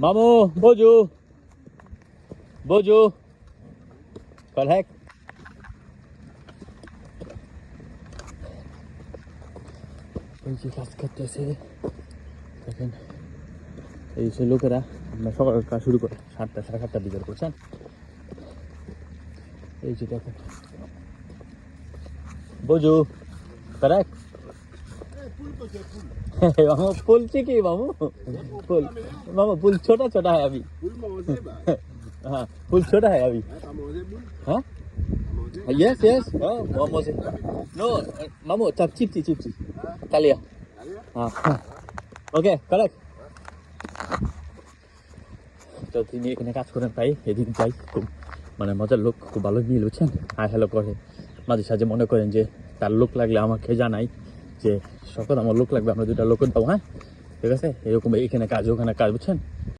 মামু বোঝু বোঝু কলেক এই যে কাজ করতেছে দেখেন এই যে লোকেরা আপনার সকাল কাজ শুরু করে 7টা সাড়ে 7টার দিকে করছেন এই যে দেখেন বোঝু করেক্ট मामू पुल की मामू पुल मामू पुल छोटा छोटा है अभी हाँ पुल छोटा है अभी हाँ यस यस मामू से नो मामू तब चिप्ची कालिया हाँ ओके करेक्ट তো তিনি এখানে কাজ করেন তাই এদিন যাই খুব মানে মজার লোক খুব ভালো মিল বুঝছেন হাই হ্যালো করে মাঝে সাঝে মনে করেন যে তার লোক লাগলে আমাকে জানাই যে সকল আমার লোক লাগবে আমরা দুটা লোক দাও হ্যাঁ ঠিক আছে এরকম এখানে কাজ ওখানে কাজ বুঝছেন